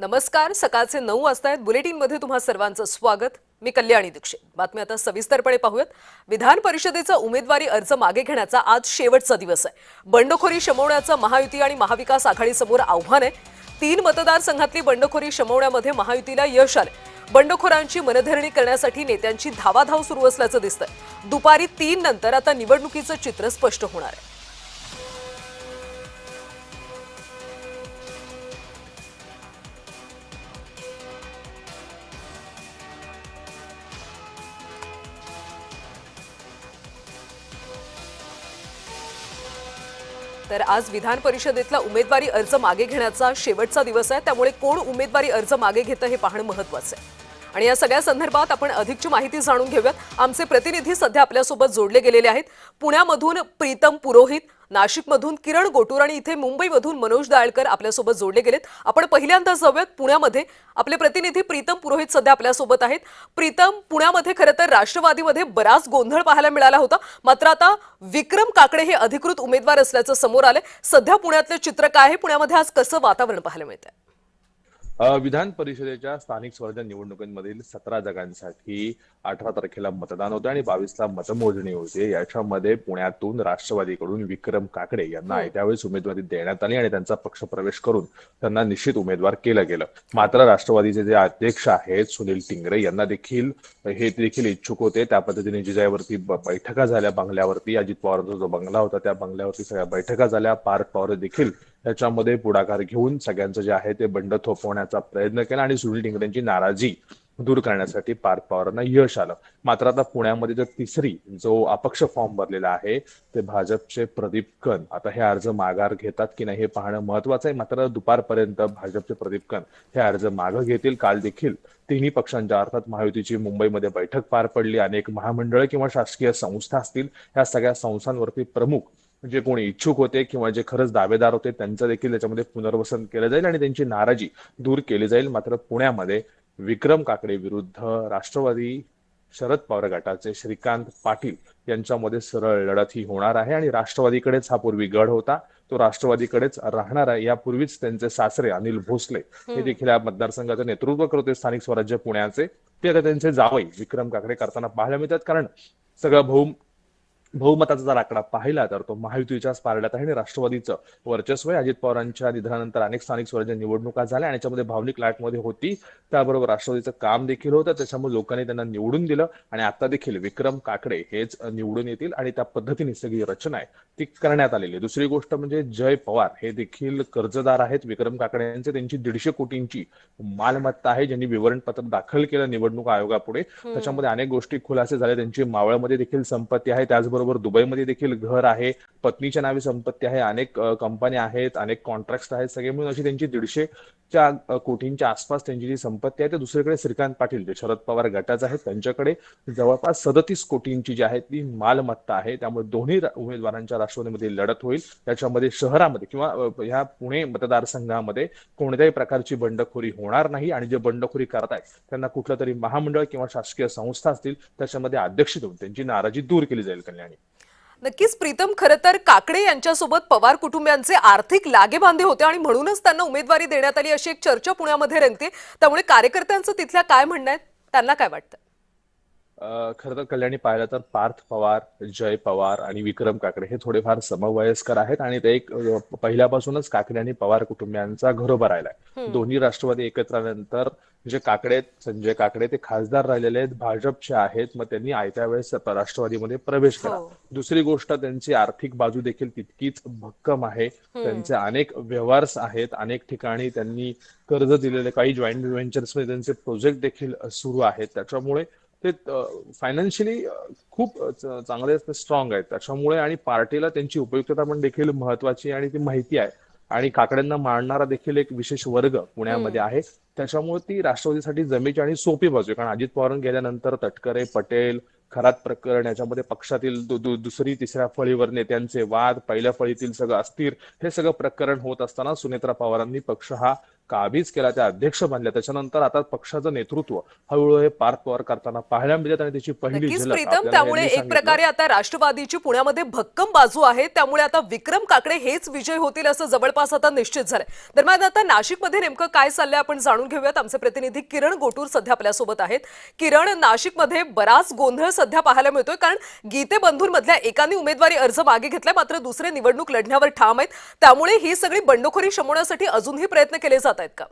नमस्कार. सकाळचे 9 वाजतायत. बुलेटिनमध्ये तुम्हा सर्वांचं स्वागत. मी कल्याणी दीक्षित. बातमी आता सविस्तरपणे पाहूयात. विधान परिषदेचा उमेदवारी अर्ज मागे घेण्याचा आज शेवटचा दिवस आहे. बंडखोरी शमवण्याचं महायुती आणि महाविकास आघाडीसमोर आव्हान आहे. 3 मतदारसंघातली बंडखोरी शमवण्यामध्ये महायुतीला यश आले. बंडखोरांची मनधरणी करण्यासाठी नेत्यांची धावाधाव सुरू असल्याचं दिसतंय. दुपारी 3 नंतर आता निवडणुकीचं चित्र स्पष्ट होणार आहे. तर आज विधान परिषदेतला उमेदवारी अर्ज मागे घेण्याचा शेवटचा दिवस आहे. त्यामुळे कोण उमेदवारी अर्ज मागे घेतं हे पाहणं महत्त्वाचं आहे. आणि या सगळ्या संदर्भात आपण अधिकची माहिती जाणून घेऊयात. आमचे प्रतिनिधी सध्या आपल्यासोबत जोडले गेलेले आहेत. पुण्यामधून प्रीतम पुरोहित, नाशिकमधून किरण गोटूर आणि इथे मुंबईमधून मनोज दायळकर आपल्यासोबत जोडले गेलेत. आपण पहिल्यांदा जाऊयात पुण्यामध्ये. आपले प्रतिनिधी प्रीतम पुरोहित सध्या आपल्यासोबत आहेत. प्रीतम, पुण्यामध्ये खरं तर राष्ट्रवादीमध्ये बराच गोंधळ पाहायला मिळाला होता. मात्र आता विक्रम काकडे हे अधिकृत उमेदवार असल्याचं समोर आलंय. सध्या पुण्यातलं चित्र काय आहे? पुण्यामध्ये आज कसं वातावरण पाहायला मिळतंय? विधान परिषदेच्या स्थानिक स्वराज्य निवडणुकांमधील 17 जागांसाठी 18 तारखेला मतदान होतं आणि 22ला मतमोजणी होते. याच्यामध्ये पुण्यातून राष्ट्रवादीकडून विक्रम काकडे यांना त्यावेळेस उमेदवारी देण्यात आली आणि त्यांचा पक्षप्रवेश करून त्यांना निश्चित उमेदवार केलं गेलं. मात्र राष्ट्रवादीचे जे अध्यक्ष आहेत सुनील टिंगरे यांना देखील हे देखील इच्छुक होते. त्या पद्धतीने जिजाईवरती बैठका झाल्या बंगल्यावरती. अजित पवारांचा जो बंगला होता त्या बंगल्यावरती सगळ्या बैठका झाल्या. पार्थ पवार देखील त्याच्यामध्ये पुढाकार घेऊन सगळ्यांचं जे आहे ते बंड थोपवण्याचा प्रयत्न केला आणि सुनील टिंगरेंची नाराजी दूर करण्यासाठी पार्थ पवारांना यश आलं. मात्र आता पुण्यामध्ये जो तिसरी जो अपक्ष फॉर्म भरलेला आहे ते भाजपचे प्रदीप कन आता हे अर्ज माघार घेतात की नाही हे पाहणं महत्वाचं आहे. मात्र दुपारपर्यंत भाजपचे प्रदीप कन हे अर्ज मागे घेतील. काल देखील तिन्ही पक्षांच्या अर्थात महायुतीची मुंबईमध्ये बैठक पार पडली. अनेक महामंडळ किंवा शासकीय संस्था असतील या सगळ्या संस्थांवरती प्रमुख जे कोणी इच्छुक होते किंवा जे खरंच दावेदार होते त्यांचं देखील त्याच्यामध्ये पुनर्वसन केलं जाईल आणि त्यांची नाराजी दूर केली जाईल. मात्र पुण्यामध्ये विक्रम काकडे विरुद्ध राष्ट्रवादी शरद पवार गटाचे श्रीकांत पाटील यांच्यामध्ये सरळ लढत ही होणार आहे आणि राष्ट्रवादीकडेच हा पूर्वी गड होता तो राष्ट्रवादीकडेच राहणार आहे. यापूर्वीच त्यांचे सासरे अनिल भोसले हे देखील या मतदारसंघाचं नेतृत्व करते स्थानिक स्वराज्य पुण्याचे. ते आता त्यांचे जावई विक्रम काकडे करताना पाहायला मिळतात. कारण सगळं बहुमताचा जर आकडा पाहिला तर तो महायुतीच्याच पारड्यात आहे आणि राष्ट्रवादीचं वर्चस्व आहे. अजित पवारांच्या निधनानंतर अनेक स्थानिक स्वराज्य निवडणुका झाल्या आणि याच्यामध्ये भावनिक लाटमध्ये होती. त्याबरोबर राष्ट्रवादीचं काम देखील होतं. त्याच्यामुळे लोकांनी त्यांना निवडून दिलं आणि आता देखील विक्रम काकडे हेच निवडून येतील आणि त्या पद्धतीने सगळी रचना आहे ती करण्यात आलेली आहे. दुसरी गोष्ट म्हणजे जय पवार हे देखील कर्जदार आहेत विक्रम काकडे यांचे. त्यांची 150 कोटींची मालमत्ता आहे ज्यांनी विवरणपत्र दाखल केलं निवडणूक आयोगापुढे. त्याच्यामध्ये अनेक गोष्टी खुलासे झाले. त्यांची मावळमध्ये देखील संपत्ती आहे. त्याचबरोबर दुबईमध्ये देखील घर आहे. पत्नीच्या नावे संपत्ती आहे. अनेक कंपन्या आहेत, अनेक कॉन्ट्रॅक्ट आहेत. सगळे मिळून अशी त्यांची 150 कोटींच्या आसपास त्यांची जी संपत्ती आहे. तर दुसरीकडे श्रीकांत पाटील जे शरद पवार गटाचे आहेत त्यांच्याकडे जवळपास 37 कोटींची जी आहे ती मालमत्ता आहे. त्यामुळे दोन्ही उमेदवारांच्या राष्ट्रवादीमध्ये लढत होईल. त्याच्यामध्ये शहरामध्ये किंवा ह्या पुणे मतदारसंघामध्ये कोणत्याही प्रकारची बंडखोरी होणार नाही आणि जे बंडखोरी करतायत त्यांना कुठलं तरी महामंडळ किंवा शासकीय संस्था असतील त्याच्यामध्ये अध्यक्ष देऊन त्यांची नाराजी दूर केली जाईल. कल्याणी, नक्कीच प्रीतम, खरं तर काकडे यांच्यासोबत पवार कुटुंबियांचे आर्थिक लागेबांधे होते आणि म्हणूनच त्यांना उमेदवारी देण्यात आली अशी एक चर्चा पुण्यामध्ये रंगते. त्यामुळे कार्यकर्त्यांचं तिथल्या काय म्हणणं आहे, त्यांना काय वाटतं? खरं तर कल्याणी पाहिलं तर पार्थ पवार, जय पवार आणि विक्रम काकडे हे थोडेफार समवयस्कर आहेत आणि ते एक पहिल्यापासूनच काकडे आणि पवार कुटुंबियांचा घरोबा राहिलाय. दोन्ही राष्ट्रवादी एकत्र आल्यानंतर जे काकडे संजय काकडे ते खासदार राहिलेले आहेत, भाजपचे आहेत. मग त्यांनी आयत्या वेळेस राष्ट्रवादीमध्ये प्रवेश केला. दुसरी गोष्ट त्यांची आर्थिक बाजू देखील तितकीच भक्कम आहे. त्यांचे अनेक व्यवहार आहेत. अनेक ठिकाणी त्यांनी कर्ज दिलेले, काही जॉईंट व्हेंचर्स मध्ये त्यांचे प्रोजेक्ट देखील सुरू आहेत. त्याच्यामुळे ते फायनान्शियली खूप चांगले स्ट्रॉंग आहेत. त्याच्यामुळे आणि पार्टीला त्यांची उपयुक्तता पण देखील महत्वाची आणि ती माहिती आहे आणि काकड्यांना मांडणारा देखील एक विशेष वर्ग पुण्यामध्ये आहे. त्याच्यामुळे ती राष्ट्रवादीसाठी जमेची आणि सोपी बाजू आहे. कारण अजित पवार गेल्यानंतर तटकरे, पटेल, खरात प्रकरण याच्यामध्ये पक्षातील दुसरी तिसऱ्या फळीवर नेत्यांचे वाद, पहिल्या फळीतील सगळं अस्थिर हे सगळं प्रकरण होत असताना सुनेत्रा पवारांनी पक्ष हा काबीज केला, त्या अध्यक्ष बनल्या. त्याच्यानंतर आता पक्षाचं नेतृत्व हळूहळू हे पार करताना पाहायला मिळतात आणि त्याची पहिली नक्कीच झलक प्रीतम, आपल्याला त्यामुळे यांनी एक सांगितलं. प्रकारे आता राष्ट्रवादीची पुण्यामध्ये भक्कम बाजू आहे, त्यामुळे आता विक्रम काकडे हेच विजय होतील असं जवळपास आता निश्चित झालंय. दरम्यान आता नाशिकमध्ये नेमकं काय चाललंय आपण जाणून घेऊयात. आमचे प्रतिनिधी किरण गोटूर सध्या आपल्यासोबत आहेत. किरण, नाशिकमध्ये बराच गोंधळ सध्या पाहायला मिळतोय, कारण गीते बंधूंमधल्या एकाने उमेदवारी अर्ज मागे घेतलाय, मात्र दुसरे निवडणूक लढण्यावर ठाम आहेत. त्यामुळे ही सगळी बंडखोरी शमवण्यासाठी अजूनही प्रयत्न केले जात आहेत का?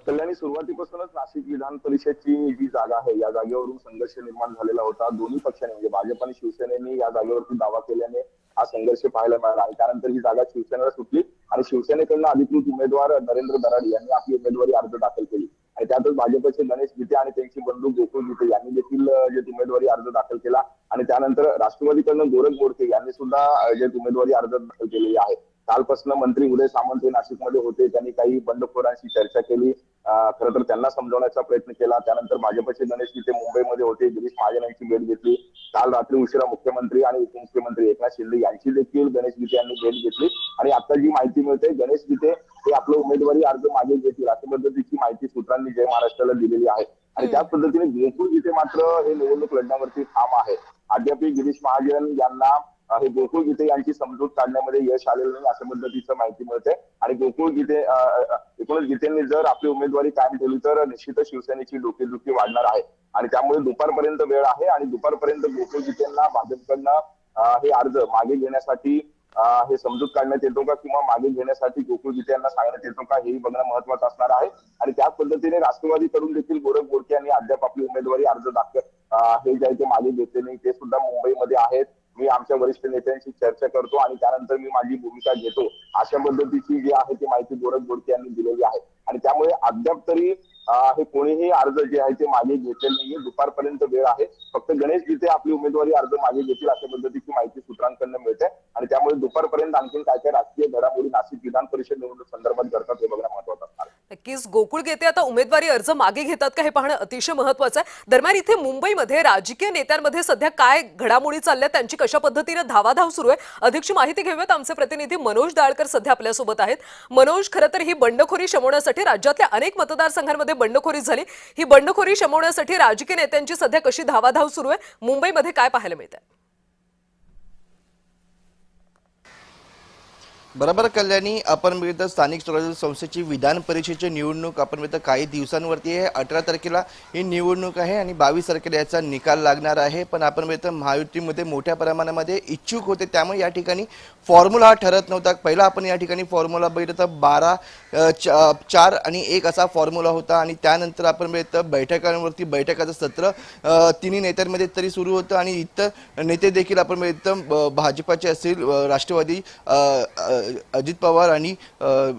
कल्याणी, सुरुवातीपासूनच नाशिक विधान परिषदची जी जागा आहे या जागेवरून संघर्ष निर्माण झालेला होता. दोन्ही पक्षांनी म्हणजे भाजप आणि शिवसेनेने या जागेवरती दावा केल्याने हा संघर्ष पाहायला मिळाला आणि त्यानंतर ही जागा शिवसेनेला सुटली आणि शिवसेनेकडून अधिकृत उमेदवार नरेंद्र दराड यांनी आपली उमेदवारी अर्ज दाखल केली आणि त्यातच भाजपचे गणेश गीते आणि त्यांची बंधू गोकुळ गीते यांनी देखील जे उमेदवारी अर्ज दाखल केला आणि त्यानंतर राष्ट्रवादीकडून गोरख बोडके यांनी सुद्धा जे उमेदवारी अर्ज दाखल केलेले आहे. कालपासून मंत्री उदय सामंत हे नाशिकमध्ये होते, त्यांनी काही बंडखोरांशी चर्चा केली, खरं तर त्यांना समजवण्याचा प्रयत्न केला. त्यानंतर भाजपचे गणेश गीते मुंबईमध्ये होते, गिरीश महाजन यांची भेट घेतली. काल रात्री उशिरा मुख्यमंत्री आणि उपमुख्यमंत्री एकनाथ शिंदे यांची देखील गणेश गीते यांनी भेट घेतली आणि आता जी माहिती मिळते गणेश गीते हे आपलं उमेदवारी अर्ज मागे घेतील अशा पद्धतीची माहिती सूत्रांनी जय महाराष्ट्राला दिलेली आहे आणि त्याच पद्धतीने गोकुळ गीते मात्र हे निवडणूक लढण्यावरती ठाम आहे. अद्याप गिरीश महाजन यांना हे गोकुळ गीते यांची समजूत काढण्यामध्ये यश आलेलं नाही अशा पद्धतीचं माहिती मिळते आणि गोकुळ गीते एकूणच गीतेंनी जर आपली उमेदवारी कायम ठेवली तर निश्चितच शिवसेनेची डोकेदुखी वाढणार आहे आणि त्यामुळे दुपारपर्यंत वेळ आहे आणि दुपारपर्यंत गोकुळ गीतेंना भाजपकडनं हे अर्ज मागे घेण्यासाठी हे समजूत काढण्यात येतो का किंवा मागे घेण्यासाठी गोकुळ गीते यांना सांगण्यात येतो का हेही बघणं महत्वाचं असणार आहे आणि त्याच पद्धतीने राष्ट्रवादीकडून देखील गोरख बोडके यांनी अद्याप आपली उमेदवारी अर्ज दाखल हे जे आहे ते मागे घेतले नाही, ते सुद्धा मुंबईमध्ये आहेत. मी आमच्या वरिष्ठ नेत्यांशी चर्चा करतो आणि त्यानंतर मी माझी भूमिका घेतो अशा पद्धतीची जी आहे ती माहिती गोरख बोडके यांनी दिलेली आहे आणि त्यामुळे अद्याप तरी हे कोणीही अर्ज जे आहे ते मागे घेतले नाहीये. दुपारपर्यंत वेळ आहे, फक्त गणेश गीते आपली उमेदवारी अर्ज मागे घेतील अशा पद्धतीची माहिती सूत्रांकडून मिळते आणि त्यामुळे दुपारपर्यंत आणखी काय काय राजकीय घडामोडी नाशिक विधान परिषद निवडणूक संदर्भात घडतात हे बघणं महत्वाचं असणार. नक्कीच गोकुळ गीते आता उमेदवारी अर्ज मागे घेतात का हे पाहणं अतिशय महत्वाचं आहे. दरम्यान इथे मुंबईमध्ये राजकीय नेत्यांमध्ये सध्या काय घडामोडी चालल्या, त्यांची कशा पद्धतीने धावाधाव सुरू आहे, अधिकची माहिती घेऊयात. आमचे प्रतिनिधी मनोज दाळकर सध्या आपल्यासोबत आहेत. मनोज, खरं तर ही बंडखोरी शमवण्यासाठी राज्यातल्या अनेक मतदारसंघांमध्ये बंडखोरी झाली, ही बंडखोरी शमवण्यासाठी राजकीय नेत्यांची सध्या कशी धावाधाव सुरू आहे, मुंबईमध्ये काय पाहायला मिळतंय? बरोबर कल्याणी, आपण बघितलं स्थानिक स्वराज्य संस्थेची विधान परिषदेची निवडणूक आपण बघितलं काही दिवसांवरती आहे. 18 तारखेला ही निवडणूक आहे आणि 22 तारखेला याचा निकाल लागणार आहे. पण आपण बघितलं महायुतीमध्ये मोठ्या प्रमाणामध्ये इच्छुक होते, त्यामुळे या ठिकाणी फॉर्म्युला हा ठरत नव्हता. पहिला आपण या ठिकाणी फॉर्म्युला बघितलं तर 12, 4 आणि 1 असा फॉर्म्युला होता आणि त्यानंतर आपण बघितलं बैठकांवरती बैठकाचं सत्र तिन्ही नेत्यांमध्ये तरी सुरू होतं आणि इतर नेते देखील आपण बघितलं भाजपाचे असतील, राष्ट्रवादी अजित पवार आणि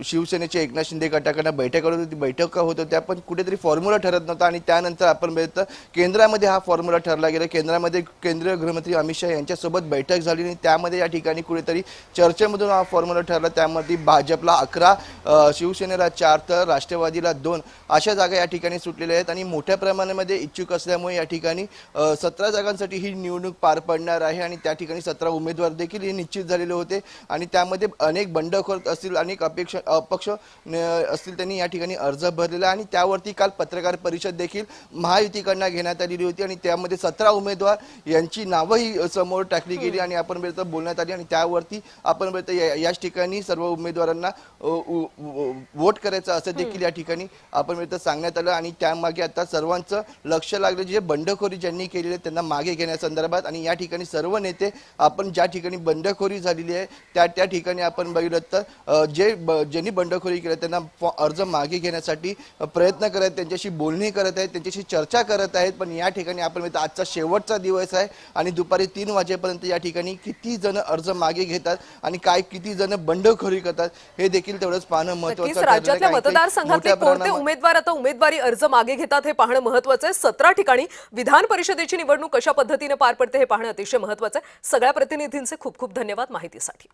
शिवसेनेचे एकनाथ शिंदे गटाकडनं बैठक होत होती, बैठक होत होत्या, पण कुठेतरी फॉर्म्युला ठरत नव्हता आणि त्यानंतर आपण बघितलं केंद्रामध्ये हा फॉर्म्युला ठरला गेला. केंद्रामध्ये केंद्रीय गृहमंत्री अमित शहा यांच्यासोबत बैठक झाली आणि त्यामध्ये या ठिकाणी कुठेतरी चर्चेमधून हा फॉर्म्युला ठरला. त्यामध्ये भाजपला 11, शिवसेनेला 4 तर राष्ट्रवादीला 2 अशा जागा या ठिकाणी सुटलेल्या आहेत आणि मोठ्या प्रमाणामध्ये इच्छुक असल्यामुळे या ठिकाणी 17 जागांसाठी ही निवडणूक पार पडणार आहे आणि त्या ठिकाणी 17 उमेदवार देखील हे निश्चित झालेले होते आणि त्यामध्ये अनेक बंडखोर असतील, अनेक अपक्ष असतील, त्यांनी या ठिकाणी अर्ज भरलेला आणि त्यावरती काल पत्रकार परिषद देखील महायुतीकडनं घेण्यात आलेली होती आणि त्यामध्ये 17 उमेदवार यांची नावंही समोर टाकली गेली आणि आपण बोलण्यात आली आणि त्यावरती आपण याच ठिकाणी सर्व उमेदवारांना वोट करायचं असं देखील या ठिकाणी आपण सांगण्यात आलं आणि त्यामागे आता सर्वांचं लक्ष लागलं जे बंडखोरी ज्यांनी केलेली त्यांना मागे घेण्यासंदर्भात आणि या ठिकाणी सर्व नेते आपण ज्या ठिकाणी बंडखोरी झालेली आहे त्या ठिकाणी आपण बघितलं तर ज्यांनी बंडखोरी केली त्यांना अर्ज मागे घेण्यासाठी प्रयत्न करत आहेत, त्यांच्याशी बोलणी करत आहेत, त्यांच्याशी चर्चा करत आहेत. पण या ठिकाणी आपण आजचा शेवटचा दिवस आहे आणि दुपारी 3 वाजेपर्यंत या ठिकाणी किती जण अर्ज मागे घेतात आणि किती जण बंडखोरी करतात हे देखील तेवढंच पाहणं महत्त्वाचं आहे. राज्यातल्या मतदारसंघातले कोणते उमेदवार आता उमेदवारी अर्ज मागे घेतात हे पाहणं महत्त्वाचं आहे. 17 ठिकाणी विधान परिषदेची निवडणूक कशा पद्धतीने पार पडते हे पाहणं अतिशय महत्त्वाचं आहे. सगळ्या प्रतिनिधींचे खूप खूप धन्यवाद माहितीसाठी.